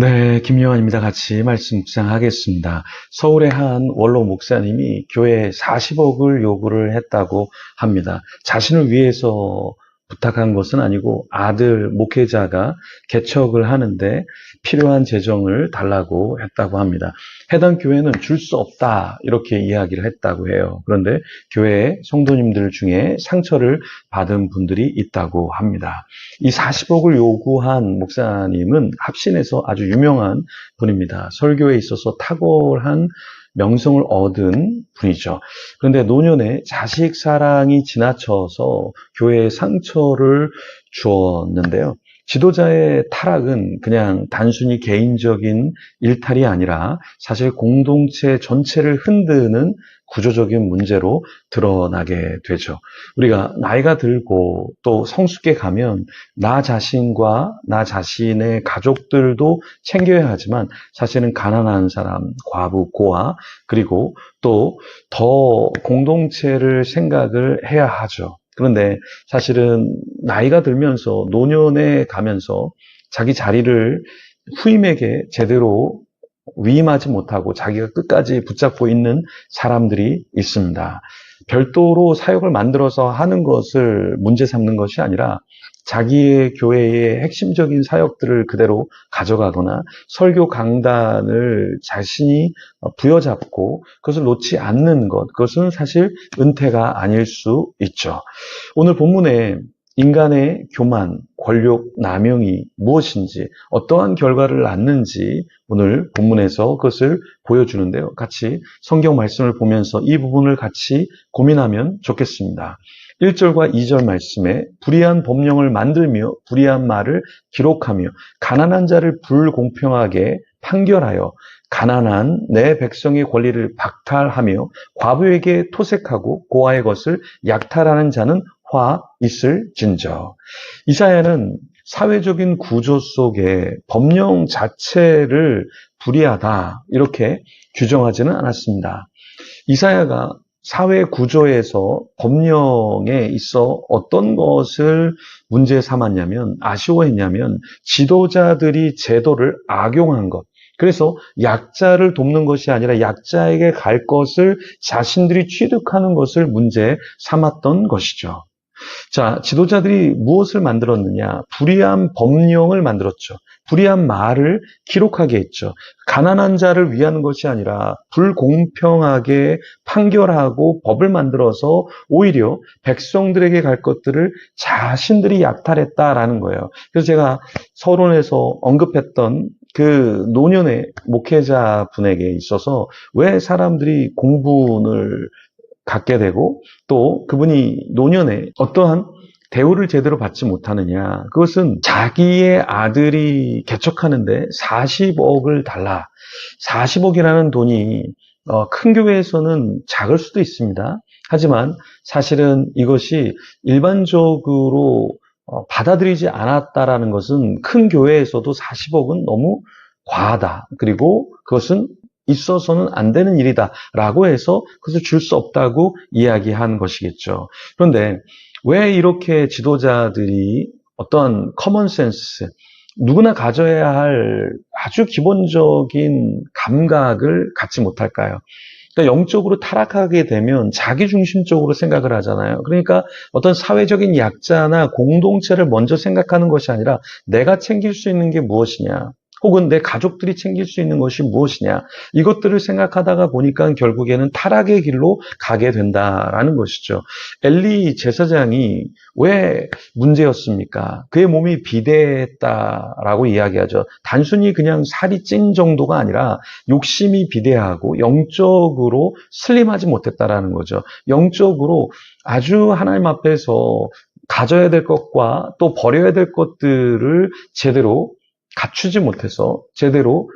네, 김요한입니다. 같이 말씀 묵상하겠습니다. 서울의 한 원로 목사님이 교회에 40억을 요구를 했다고 합니다. 자신을 위해서 부탁한 것은 아니고 아들 목회자가 개척을 하는데 필요한 재정을 달라고 했다고 합니다. 해당 교회는 줄 수 없다 이렇게 이야기를 했다고 해요. 그런데 교회 성도님들 중에 상처를 받은 분들이 있다고 합니다. 이 40억을 요구한 목사님은 합신에서 아주 유명한 분입니다. 설교에 있어서 탁월한 명성을 얻은 분이죠. 그런데 노년에 자식 사랑이 지나쳐서 교회에 상처를 주었는데요. 지도자의 타락은 그냥 단순히 개인적인 일탈이 아니라 사실 공동체 전체를 흔드는 구조적인 문제로 드러나게 되죠. 우리가 나이가 들고 또 성숙해 가면 나 자신과 나 자신의 가족들도 챙겨야 하지만 사실은 가난한 사람, 과부, 고아 그리고 또 더 공동체를 생각을 해야 하죠. 그런데 사실은 나이가 들면서 노년에 가면서 자기 자리를 후임에게 제대로 위임하지 못하고 자기가 끝까지 붙잡고 있는 사람들이 있습니다. 별도로 사역을 만들어서 하는 것을 문제 삼는 것이 아니라 자기의 교회의 핵심적인 사역들을 그대로 가져가거나 설교 강단을 자신이 부여잡고 그것을 놓지 않는 것, 그것은 사실 은퇴가 아닐 수 있죠. 오늘 본문에 인간의 교만, 권력, 남용이 무엇인지, 어떠한 결과를 낳는지 오늘 본문에서 그것을 보여주는데요. 같이 성경 말씀을 보면서 이 부분을 같이 고민하면 좋겠습니다. 1절과 2절 말씀에 불의한 법령을 만들며 불의한 말을 기록하며 가난한 자를 불공평하게 판결하여 가난한 내 백성의 권리를 박탈하며 과부에게 토색하고 고아의 것을 약탈하는 자는 화 있을진저. 이사야는 사회적인 구조 속에 법령 자체를 불의하다 이렇게 규정하지는 않았습니다. 이사야가 사회 구조에서 법령에 있어 어떤 것을 문제 삼았냐면 아쉬워했냐면 지도자들이 제도를 악용한 것. 그래서 약자를 돕는 것이 아니라 약자에게 갈 것을 자신들이 취득하는 것을 문제 삼았던 것이죠. 자, 지도자들이 무엇을 만들었느냐? 불의한 법령을 만들었죠. 불의한 말을 기록하게 했죠. 가난한 자를 위한 것이 아니라 불공평하게 판결하고 법을 만들어서 오히려 백성들에게 갈 것들을 자신들이 약탈했다라는 거예요. 그래서 제가 서론에서 언급했던 그 노년의 목회자 분에게 있어서 왜 사람들이 공분을 갖게 되고 또 그분이 노년에 어떠한 대우를 제대로 받지 못하느냐. 그것은 자기의 아들이 개척하는데 40억을 달라. 40억이라는 돈이 큰 교회에서는 작을 수도 있습니다. 하지만 사실은 이것이 일반적으로 받아들이지 않았다라는 것은 큰 교회에서도 40억은 너무 과하다. 그리고 그것은 있어서는 안 되는 일이다라고 해서 그것을 줄 수 없다고 이야기한 것이겠죠. 그런데 왜 이렇게 지도자들이 어떤 커먼 센스, 누구나 가져야 할 아주 기본적인 감각을 갖지 못할까요? 그러니까 영적으로 타락하게 되면 자기중심적으로 생각을 하잖아요. 그러니까 어떤 사회적인 약자나 공동체를 먼저 생각하는 것이 아니라 내가 챙길 수 있는 게 무엇이냐, 혹은 내 가족들이 챙길 수 있는 것이 무엇이냐, 이것들을 생각하다가 보니까 결국에는 타락의 길로 가게 된다라는 것이죠. 엘리 제사장이 왜 문제였습니까? 그의 몸이 비대했다라고 이야기하죠. 단순히 그냥 살이 찐 정도가 아니라 욕심이 비대하고 영적으로 슬림하지 못했다라는 거죠. 영적으로 아주 하나님 앞에서 가져야 될 것과 또 버려야 될 것들을 제대로 갖추지 못해서 제대로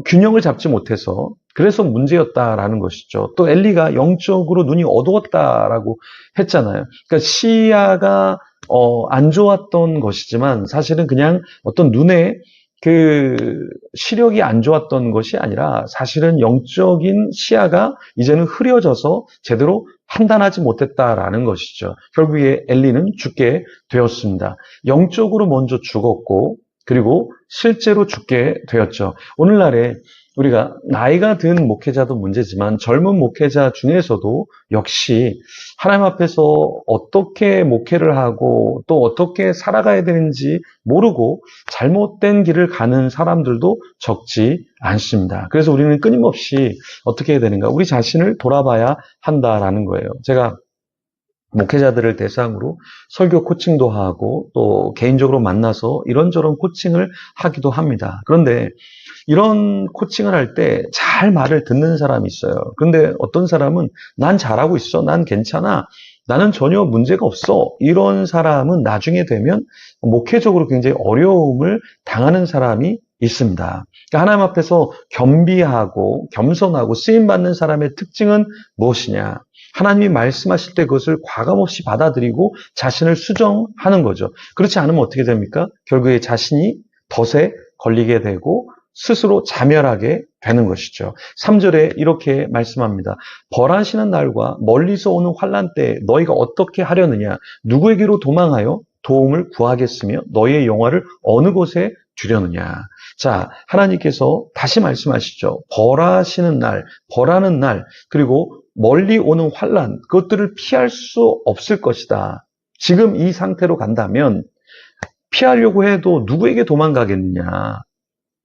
균형을 잡지 못해서 그래서 문제였다라는 것이죠. 또 엘리가 영적으로 눈이 어두웠다라고 했잖아요. 그러니까 시야가 안 좋았던 것이지만 사실은 그냥 어떤 눈에 그 시력이 안 좋았던 것이 아니라 사실은 영적인 시야가 이제는 흐려져서 제대로 판단하지 못했다라는 것이죠. 결국에 엘리는 죽게 되었습니다. 영적으로 먼저 죽었고 그리고 실제로 죽게 되었죠. 오늘날에 우리가 나이가 든 목회자도 문제지만 젊은 목회자 중에서도 역시 하나님 앞에서 어떻게 목회를 하고 또 어떻게 살아가야 되는지 모르고 잘못된 길을 가는 사람들도 적지 않습니다. 그래서 우리는 끊임없이 어떻게 해야 되는가? 우리 자신을 돌아봐야 한다라는 거예요. 제가 목회자들을 대상으로 설교 코칭도 하고 또 개인적으로 만나서 이런저런 코칭을 하기도 합니다. 그런데 이런 코칭을 할 때 잘 말을 듣는 사람이 있어요. 그런데 어떤 사람은 난 잘하고 있어. 난 괜찮아. 나는 전혀 문제가 없어. 이런 사람은 나중에 되면 목회적으로 굉장히 어려움을 당하는 사람이 있습니다. 그러니까 하나님 앞에서 겸비하고 겸손하고 쓰임받는 사람의 특징은 무엇이냐? 하나님이 말씀하실 때 그것을 과감없이 받아들이고 자신을 수정하는 거죠. 그렇지 않으면 어떻게 됩니까? 결국에 자신이 덫에 걸리게 되고 스스로 자멸하게 되는 것이죠. 3절에 이렇게 말씀합니다. 벌하시는 날과 멀리서 오는 환난 때 너희가 어떻게 하려느냐? 누구에게로 도망하여 도움을 구하겠으며 너희의 영화를 어느 곳에 두려느냐? 자, 하나님께서 다시 말씀하시죠. 벌하시는 날, 벌하는 날, 그리고 멀리 오는 환난, 그것들을 피할 수 없을 것이다. 지금 이 상태로 간다면 피하려고 해도 누구에게 도망가겠느냐?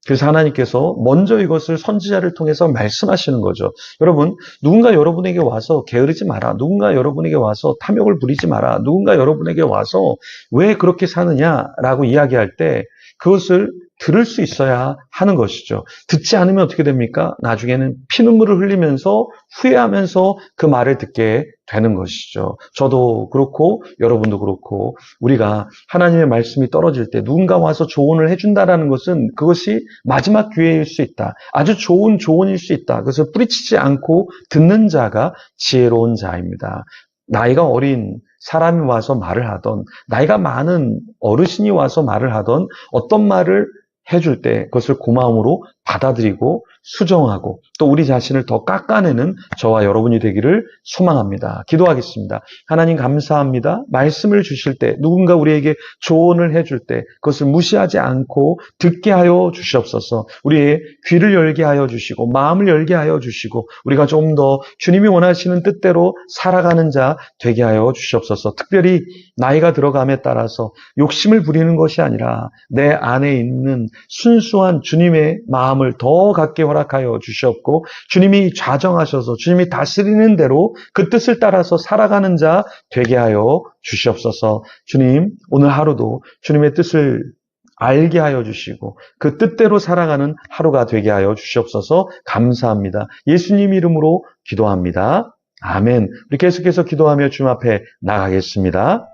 그래서 하나님께서 먼저 이것을 선지자를 통해서 말씀하시는 거죠. 여러분, 누군가 여러분에게 와서 게으르지 마라. 누군가 여러분에게 와서 탐욕을 부리지 마라. 누군가 여러분에게 와서 왜 그렇게 사느냐라고 이야기할 때 그것을 들을 수 있어야 하는 것이죠. 듣지 않으면 어떻게 됩니까? 나중에는 피눈물을 흘리면서 후회하면서 그 말을 듣게 되는 것이죠. 저도 그렇고 여러분도 그렇고 우리가 하나님의 말씀이 떨어질 때 누군가 와서 조언을 해준다라는 것은 그것이 마지막 기회일 수 있다. 아주 좋은 조언일 수 있다. 그것을 뿌리치지 않고 듣는 자가 지혜로운 자입니다. 나이가 어린 사람이 와서 말을 하던 나이가 많은 어르신이 와서 말을 하던 어떤 말을 해줄 때 그것을 고마움으로 받아들이고 수정하고 또 우리 자신을 더 깎아내는 저와 여러분이 되기를 소망합니다. 기도하겠습니다. 하나님 감사합니다. 말씀을 주실 때 누군가 우리에게 조언을 해줄 때 그것을 무시하지 않고 듣게 하여 주시옵소서. 우리의 귀를 열게 하여 주시고 마음을 열게 하여 주시고 우리가 좀 더 주님이 원하시는 뜻대로 살아가는 자 되게 하여 주시옵소서. 특별히 나이가 들어감에 따라서 욕심을 부리는 것이 아니라 내 안에 있는 순수한 주님의 마음을 더 갖게 허락하여 주시옵고 주님이 좌정하셔서 주님이 다스리는 대로 그 뜻을 따라서 살아가는 자 되게 하여 주시옵소서. 주님, 오늘 하루도 주님의 뜻을 알게 하여 주시고 그 뜻대로 살아가는 하루가 되게 하여 주시옵소서. 감사합니다. 예수님 이름으로 기도합니다. 아멘. 우리 계속해서 기도하며 주님 앞에 나가겠습니다.